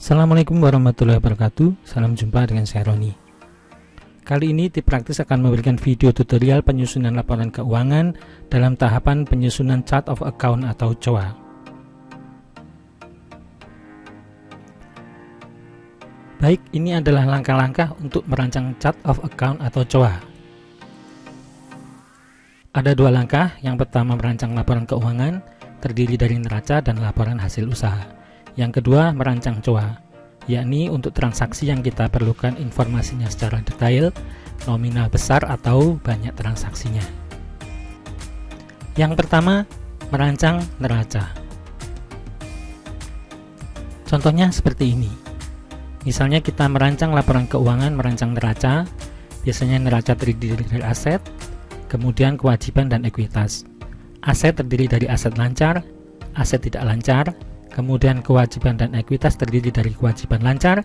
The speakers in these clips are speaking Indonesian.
Assalamualaikum warahmatullahi wabarakatuh. Salam jumpa dengan saya Roni. Kali ini Tip Praktis akan memberikan video tutorial penyusunan laporan keuangan dalam tahapan penyusunan Chart of Account atau COA. Baik, ini adalah langkah-langkah untuk merancang Chart of Account atau COA. Ada dua langkah. Yang pertama, merancang laporan keuangan terdiri dari neraca dan laporan hasil usaha. Yang kedua, merancang COA, yakni untuk transaksi yang kita perlukan informasinya secara detail, nominal besar atau banyak transaksinya. Yang pertama, merancang neraca. Contohnya seperti ini. Misalnya kita merancang laporan keuangan, merancang neraca. Biasanya neraca terdiri dari aset, kemudian kewajiban dan ekuitas. Aset terdiri dari aset lancar, aset tidak lancar, kemudian kewajiban dan ekuitas terdiri dari kewajiban lancar,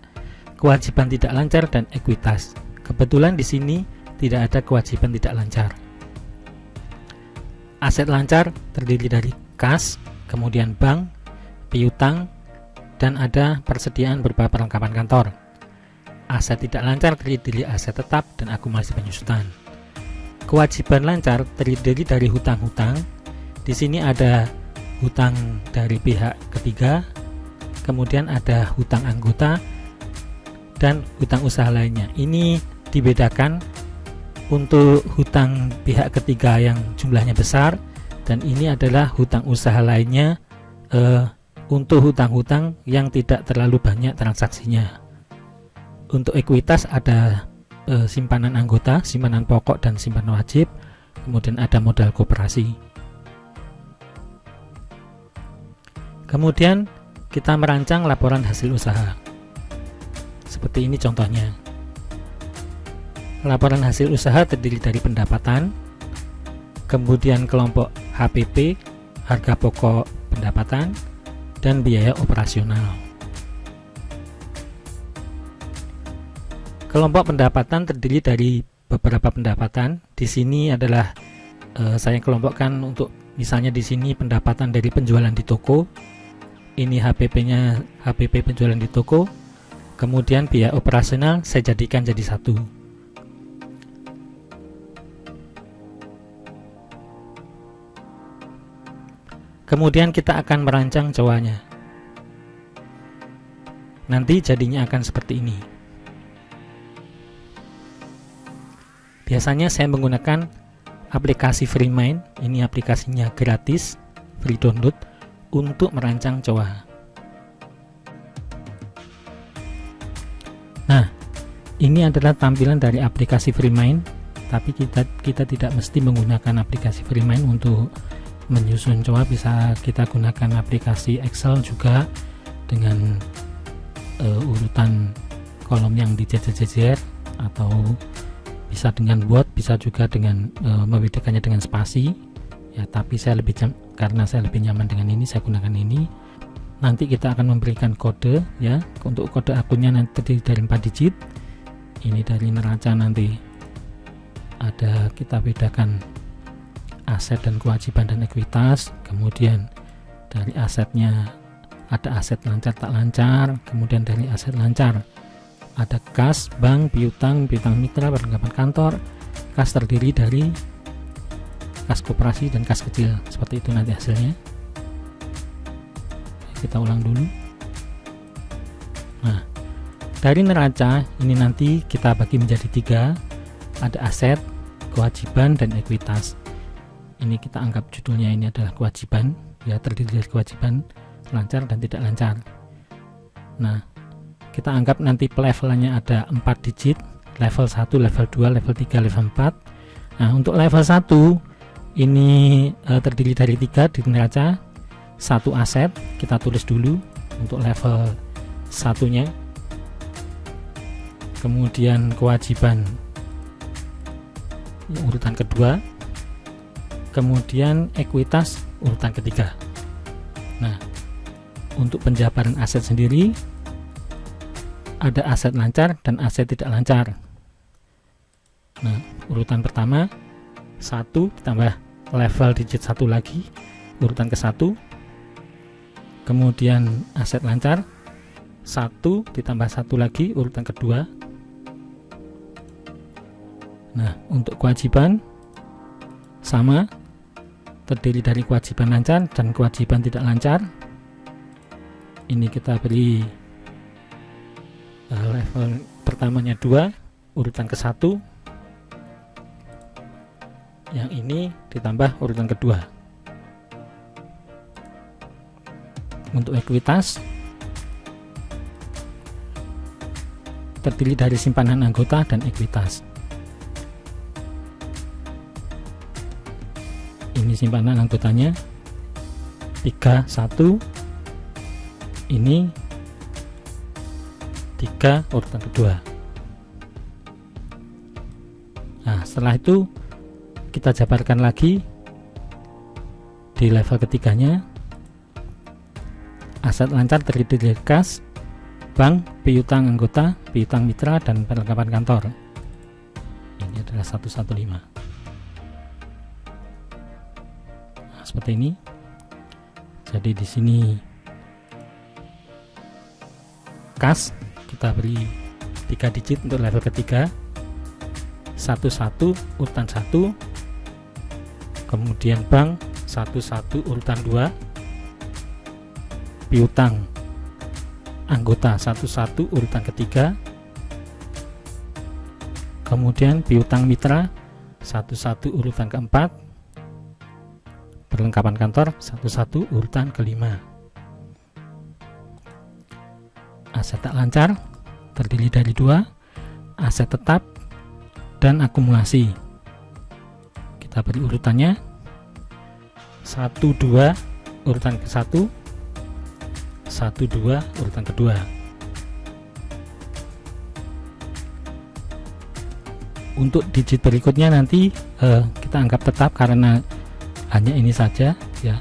kewajiban tidak lancar, dan ekuitas. Kebetulan di sini tidak ada kewajiban tidak lancar. Aset lancar terdiri dari kas, kemudian bank, piutang, dan ada persediaan berupa perlengkapan kantor. Aset tidak lancar terdiri dari aset tetap dan akumulasi penyusutan. Kewajiban lancar terdiri dari hutang-hutang. Di sini ada hutang dari pihak ketiga, kemudian ada hutang anggota, dan hutang usaha lainnya. Ini dibedakan untuk hutang pihak ketiga yang jumlahnya besar, dan ini adalah hutang usaha lainnya untuk hutang-hutang yang tidak terlalu banyak transaksinya. Untuk ekuitas ada simpanan anggota, simpanan pokok, dan simpanan wajib, kemudian ada modal koperasi. Kemudian kita merancang laporan hasil usaha. Seperti ini contohnya. Laporan hasil usaha terdiri dari pendapatan, kemudian kelompok HPP, harga pokok pendapatan, dan biaya operasional. Kelompok pendapatan terdiri dari beberapa pendapatan. Di sini adalah saya kelompokkan untuk misalnya di sini pendapatan dari penjualan di toko. Ini HPP-nya, HPP penjualan di toko. Kemudian biaya operasional saya jadikan jadi satu. Kemudian kita akan merancang COA-nya. Nanti jadinya akan seperti ini. Biasanya saya menggunakan aplikasi Freemind. Ini aplikasinya gratis, free download, untuk merancang COA. Nah, ini adalah tampilan dari aplikasi Freemind, tapi kita tidak mesti menggunakan aplikasi Freemind untuk menyusun COA. Bisa kita gunakan aplikasi Excel juga dengan urutan kolom yang dijejer-jejer, atau bisa dengan Word, bisa juga dengan membedakannya dengan spasi. Ya, tapi karena saya lebih nyaman dengan ini, saya gunakan ini. Nanti kita akan memberikan kode, ya. Untuk kode akunnya nanti terdiri dari 4 digit. Ini dari neraca nanti ada, kita bedakan aset dan kewajiban dan ekuitas. Kemudian dari asetnya ada aset lancar tak lancar. Kemudian dari aset lancar ada kas, bank, piutang, piutang mitra, perlengkapan kantor. Kas terdiri dari kas koperasi dan kas kecil. Seperti itu nanti hasilnya. Kita ulang dulu. Nah, dari neraca ini nanti kita bagi menjadi 3. Ada aset, kewajiban, dan ekuitas. Ini kita anggap judulnya ini adalah kewajiban, ya, terdiri dari kewajiban lancar dan tidak lancar. Nah, kita anggap nanti levelnya ada 4 digit, level 1, level 2, level 3, level 4. Nah, untuk level 1 ini terdiri dari 3 di neraca, 1 aset. Kita tulis dulu untuk level 1-nya. Kemudian kewajiban urutan kedua, kemudian ekuitas urutan ketiga. Nah, untuk penjabaran aset sendiri ada aset lancar dan aset tidak lancar. Nah, urutan pertama 1 ditambah level digit 1 lagi, urutan ke 1. Kemudian aset lancar 1 ditambah 1 lagi urutan kedua. Nah, untuk kewajiban sama, terdiri dari kewajiban lancar dan kewajiban tidak lancar. Ini kita beri level pertamanya 2 urutan ke 1, yang ini ditambah urutan kedua. Untuk ekuitas terdiri dari simpanan anggota dan ekuitas. Ini simpanan anggotanya 31, ini 3 urutan kedua. Nah, setelah itu kita jabarkan lagi di level ketiganya. Aset lancar terdiri dari kas, bank, piutang anggota, piutang mitra, dan perlengkapan kantor. Ini adalah 115. Nah, seperti ini. Jadi di sini kas kita beri 3 digit untuk level ketiga, 11 urutan 1, kemudian bank 11 urutan 2, piutang anggota 11 urutan ketiga, kemudian piutang mitra 11 urutan keempat, perlengkapan kantor 11 urutan kelima. Aset tak lancar terdiri dari 2, aset tetap dan akumulasi. Kita beri urutannya 1, 2 urutan ke 1, 1, 2 urutan kedua. Untuk digit berikutnya nanti kita anggap tetap karena hanya ini saja ya.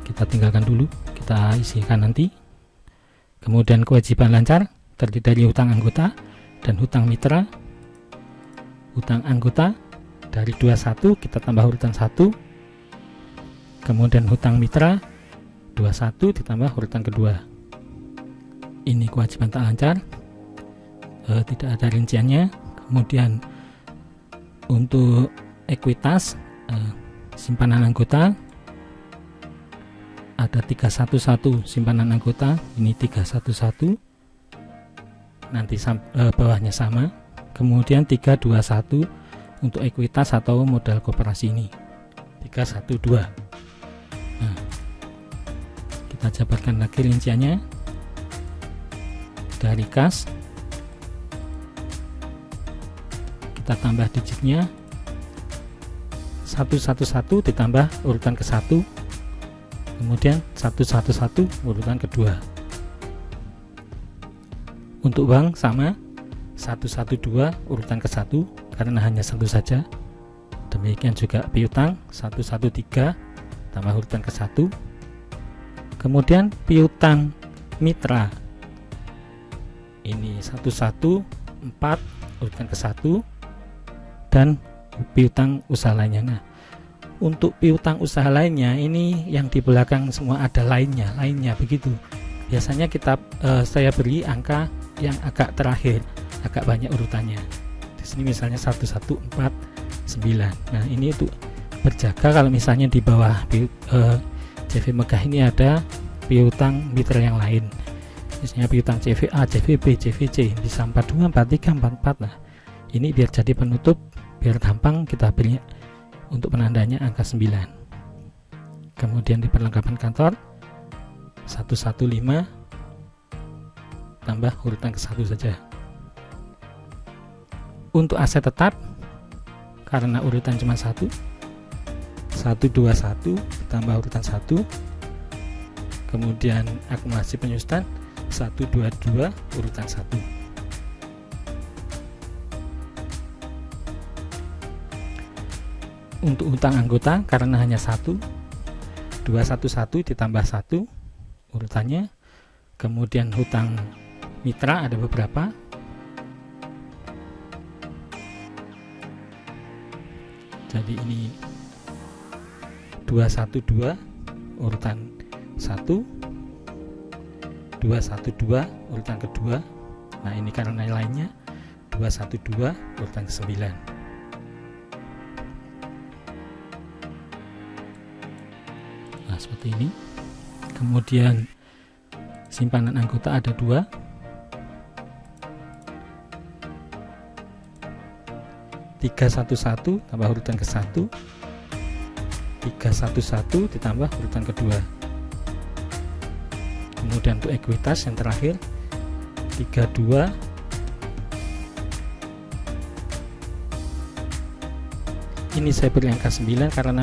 Kita tinggalkan dulu, kita isikan nanti. Kemudian kewajiban lancar terdiri dari hutang anggota dan hutang mitra. Hutang anggota dari 21 kita tambah urutan 1, kemudian hutang mitra 21 ditambah urutan kedua. Ini kewajiban tak lancar, tidak ada rinciannya. Kemudian untuk ekuitas simpanan anggota ada 311 simpanan anggota, ini 311, nanti bawahnya sama. Kemudian 321 untuk ekuitas atau modal koperasi, ini 312. Nah, kita jabarkan lagi rinciannya. Dari kas kita tambah digitnya 111 ditambah urutan ke 1, kemudian 111 urutan kedua. Untuk bank sama, 112 urutan ke 1 karena hanya satu saja. Demikian juga piutang 113 tambah urutan ke 1, kemudian piutang mitra ini 114 urutan ke 1, dan piutang usaha lainnya. Nah, untuk piutang usaha lainnya ini yang di belakang semua ada lainnya begitu. Biasanya saya beri angka yang agak terakhir, agak banyak urutannya. Di sini misalnya 1149. Nah, ini untuk berjaga kalau misalnya di bawah CV Megah ini ada piutang mitra yang lain. Misalnya piutang CVA, CVB, CVC bisa 42, 43, 44. Nah, ini biar jadi penutup, biar gampang kita beri untuk penandanya angka 9. Kemudian di perlengkapan kantor 115 tambah urutan ke 1 saja. Untuk aset tetap karena urutan cuma 1, 121 tambah urutan 1, kemudian akumulasi penyusutan 122 urutan 1. Untuk hutang anggota karena hanya 1, 211 ditambah 1 urutannya. Kemudian hutang mitra ada beberapa, jadi ini 212 urutan 1, 212 urutan kedua. Nah ini karena nilainya 212 urutan ke-9. Nah seperti ini. Kemudian simpanan anggota ada 2, 311 tambah urutan ke-1, 311 ditambah urutan kedua. Kemudian untuk ekuitas yang terakhir 32 ini saya beri angka 9 karena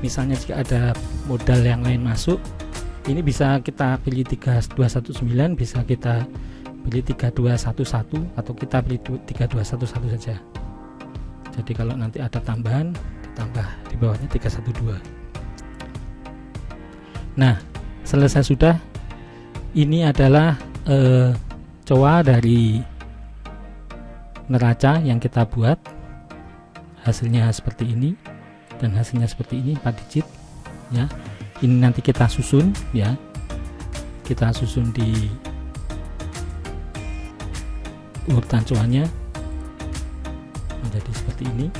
misalnya jika ada modal yang lain masuk, ini bisa kita pilih 3219, bisa kita pilih 3211, atau kita pilih 3211 saja. Jadi kalau nanti ada tambahan, ditambah di bawahnya 312. Nah selesai sudah. Ini adalah coa dari neraca yang kita buat. Hasilnya seperti ini dan hasilnya seperti ini, 4 digit ya. Ini nanti kita susun ya, kita susun di urutan coanya menjadi seperti ini.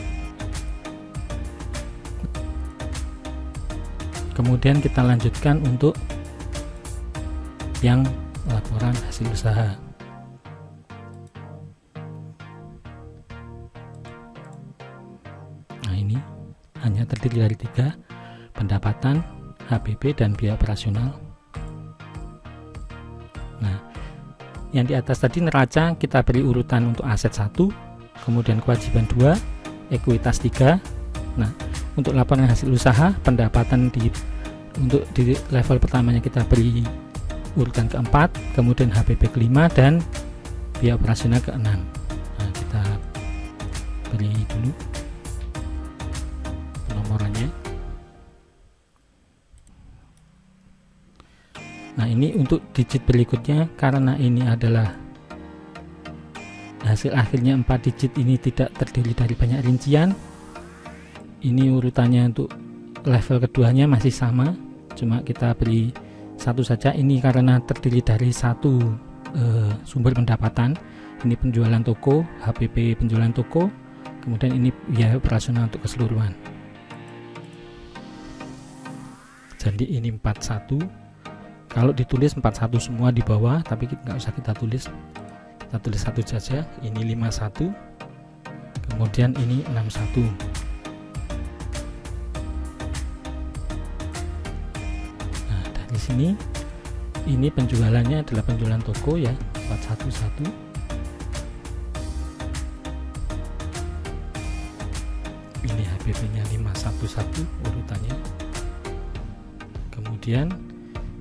Kemudian kita lanjutkan untuk yang laporan hasil usaha. Nah ini hanya terdiri dari 3, pendapatan, HPP, dan biaya operasional. Nah yang di atas tadi neraca kita beri urutan untuk aset 1, kemudian kewajiban 2, ekuitas 3. Nah untuk laporan hasil usaha, pendapatan untuk di level pertamanya kita beri urutan ke-4, kemudian HPP ke-5, dan biaya operasional ke-6. Nah kita beri dulu penomorannya. Nah ini untuk digit berikutnya, karena ini adalah hasil akhirnya 4 digit, ini tidak terdiri dari banyak rincian. Ini urutannya untuk level keduanya masih sama, cuma kita beri 1 saja. Ini karena terdiri dari 1 sumber pendapatan. Ini penjualan toko, HPP penjualan toko, kemudian ini biaya operasional untuk keseluruhan. Jadi ini 41. Kalau ditulis 41 semua di bawah, tapi nggak usah kita tulis 1 saja. Ini 51, kemudian ini 61. Sini ini penjualannya adalah penjualan toko ya, 411. Ini HPP nya 511 urutannya, kemudian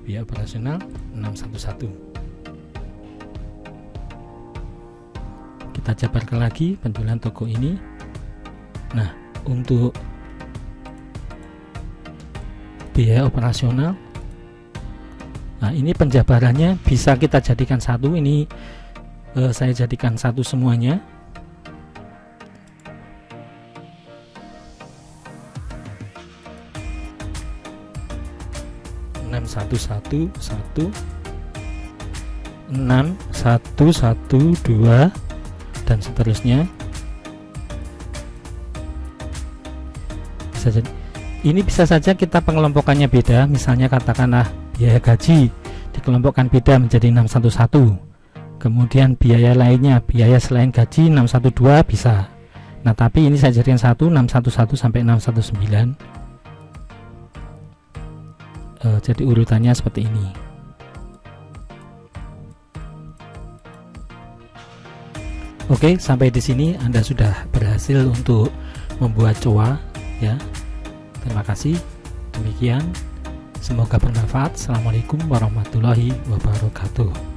biaya operasional 611. Kita jabarkan lagi penjualan toko ini. Nah untuk biaya operasional, nah ini penjabarannya bisa kita jadikan 1. Ini saya jadikan 1 semuanya. Enam satu satu 6112 dan seterusnya. Ini bisa saja kita pengelompokannya beda. Misalnya katakanlah biaya gaji dikelompokkan beda menjadi 611, kemudian biaya lainnya, biaya selain gaji 612 bisa. Nah tapi ini saya jadikan 611 sampai 619. Jadi urutannya seperti ini. Oke, sampai di sini Anda sudah berhasil untuk membuat coa ya. Terima kasih. Demikian. Semoga bermanfaat. Assalamualaikum warahmatullahi wabarakatuh.